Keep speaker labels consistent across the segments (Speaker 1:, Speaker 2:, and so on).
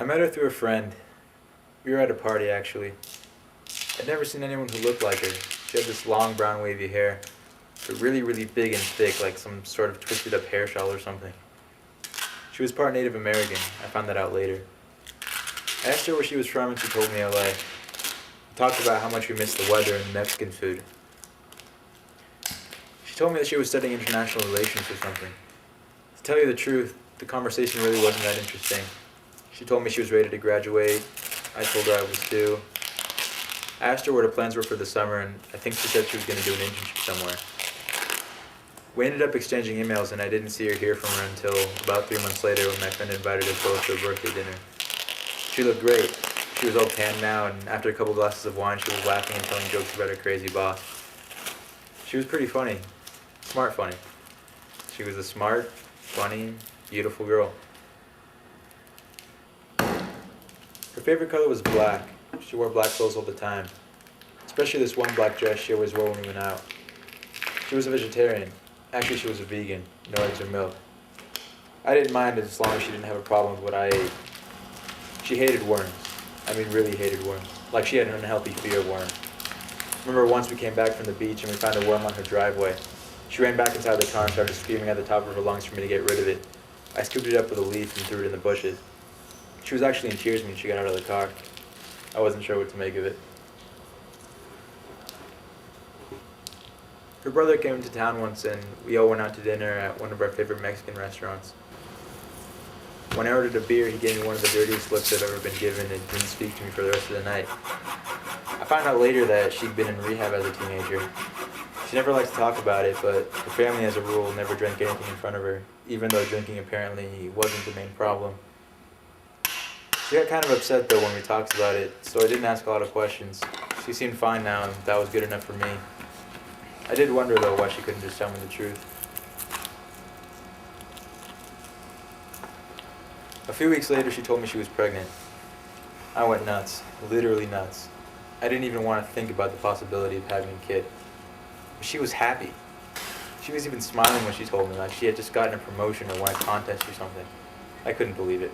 Speaker 1: met her through a friend. We were at a party, actually. I'd never seen anyone who looked like her. She had this long brown wavy hair, but really, really big and thick, like some sort of twisted up hair shawl or something. She was part Native American. I found that out later. I asked her where she was from and she told me LA. We talked about how much we missed the weather and Mexican food. She told me that she was studying international relations or something. To tell you the truth, the conversation really wasn't that interesting. She told me she was ready to graduate. I told her I was too. I asked her what her plans were for the summer, and I think she said she was going to do an internship somewhere. We ended up exchanging emails, and I didn't see or hear from her until about 3 months later when my friend invited us both to a birthday dinner. She looked great. She was all tan now, and after a couple glasses of wine, she was laughing and telling jokes about her crazy boss. She was pretty funny. Smart funny. She was a smart, funny, beautiful girl. Her favorite color was black. She wore black clothes all the time, especially this one black dress she always wore when we went out. She was a vegetarian. Actually, she was a vegan, no eggs or milk. I didn't mind as long as she didn't have a problem with what I ate. She hated worms. I mean, really hated worms. Like she had an unhealthy fear of worms. Remember once we came back from the beach and we found a worm on her driveway. She ran back inside the car and started screaming at the top of her lungs for me to get rid of it. I scooped it up with a leaf and threw it in the bushes. She was actually in tears when she got out of the car. I wasn't sure what to make of it. Her brother came into town once and we all went out to dinner at one of our favorite Mexican restaurants. When I ordered a beer, he gave me one of the dirtiest looks I've ever been given and didn't speak to me for the rest of the night. I found out later that she'd been in rehab as a teenager. She never liked to talk about it, but her family as a rule never drank anything in front of her, even though drinking apparently wasn't the main problem. She got kind of upset though when we talked about it, so I didn't ask a lot of questions. She seemed fine now and that was good enough for me. I did wonder though why she couldn't just tell me the truth. A few weeks later she told me she was pregnant. I went nuts, literally nuts. I didn't even want to think about the possibility of having a kid. But she was happy. She was even smiling when she told me, like she had just gotten a promotion or won a contest or something. I couldn't believe it.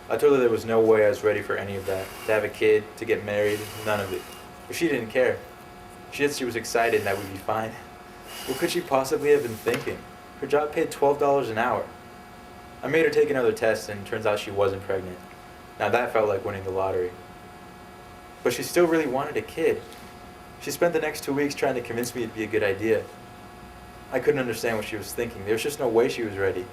Speaker 1: I told her there was no way I was ready for any of that. To have a kid, to get married, none of it. But she didn't care. She said she was excited and that we'd be fine. What could she possibly have been thinking? Her job paid $12 an hour. I made her take another test and it turns out she wasn't pregnant. Now that felt like winning the lottery. But she still really wanted a kid. She spent the next 2 weeks trying to convince me it'd be a good idea. I couldn't understand what she was thinking. There was just no way she was ready.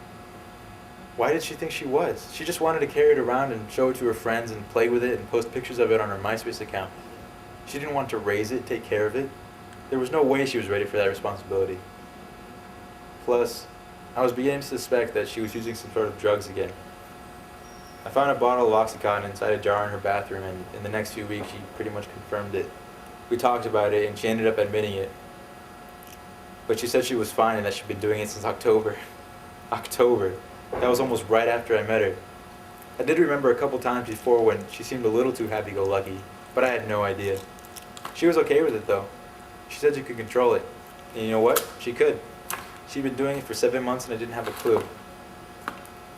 Speaker 1: Why did she think she was? She just wanted to carry it around and show it to her friends and play with it and post pictures of it on her MySpace account. She didn't want to raise it, take care of it. There was no way she was ready for that responsibility. Plus, I was beginning to suspect that she was using some sort of drugs again. I found a bottle of Oxycontin inside a jar in her bathroom and in the next few weeks she pretty much confirmed it. We talked about it and she ended up admitting it. But she said she was fine and that she'd been doing it since October. October. That was almost right after I met her. I did remember a couple times before when she seemed a little too happy-go-lucky, but I had no idea. She was okay with it though. She said she could control it. And you know what? She could. She'd been doing it for 7 months and I didn't have a clue.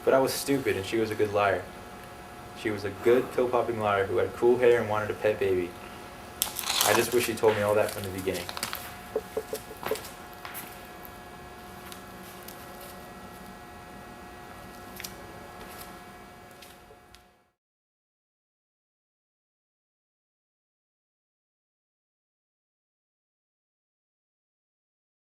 Speaker 1: But I was stupid and she was a good liar. She was a good pill-popping liar who had cool hair and wanted a pet baby. I just wish she told me all that from the beginning.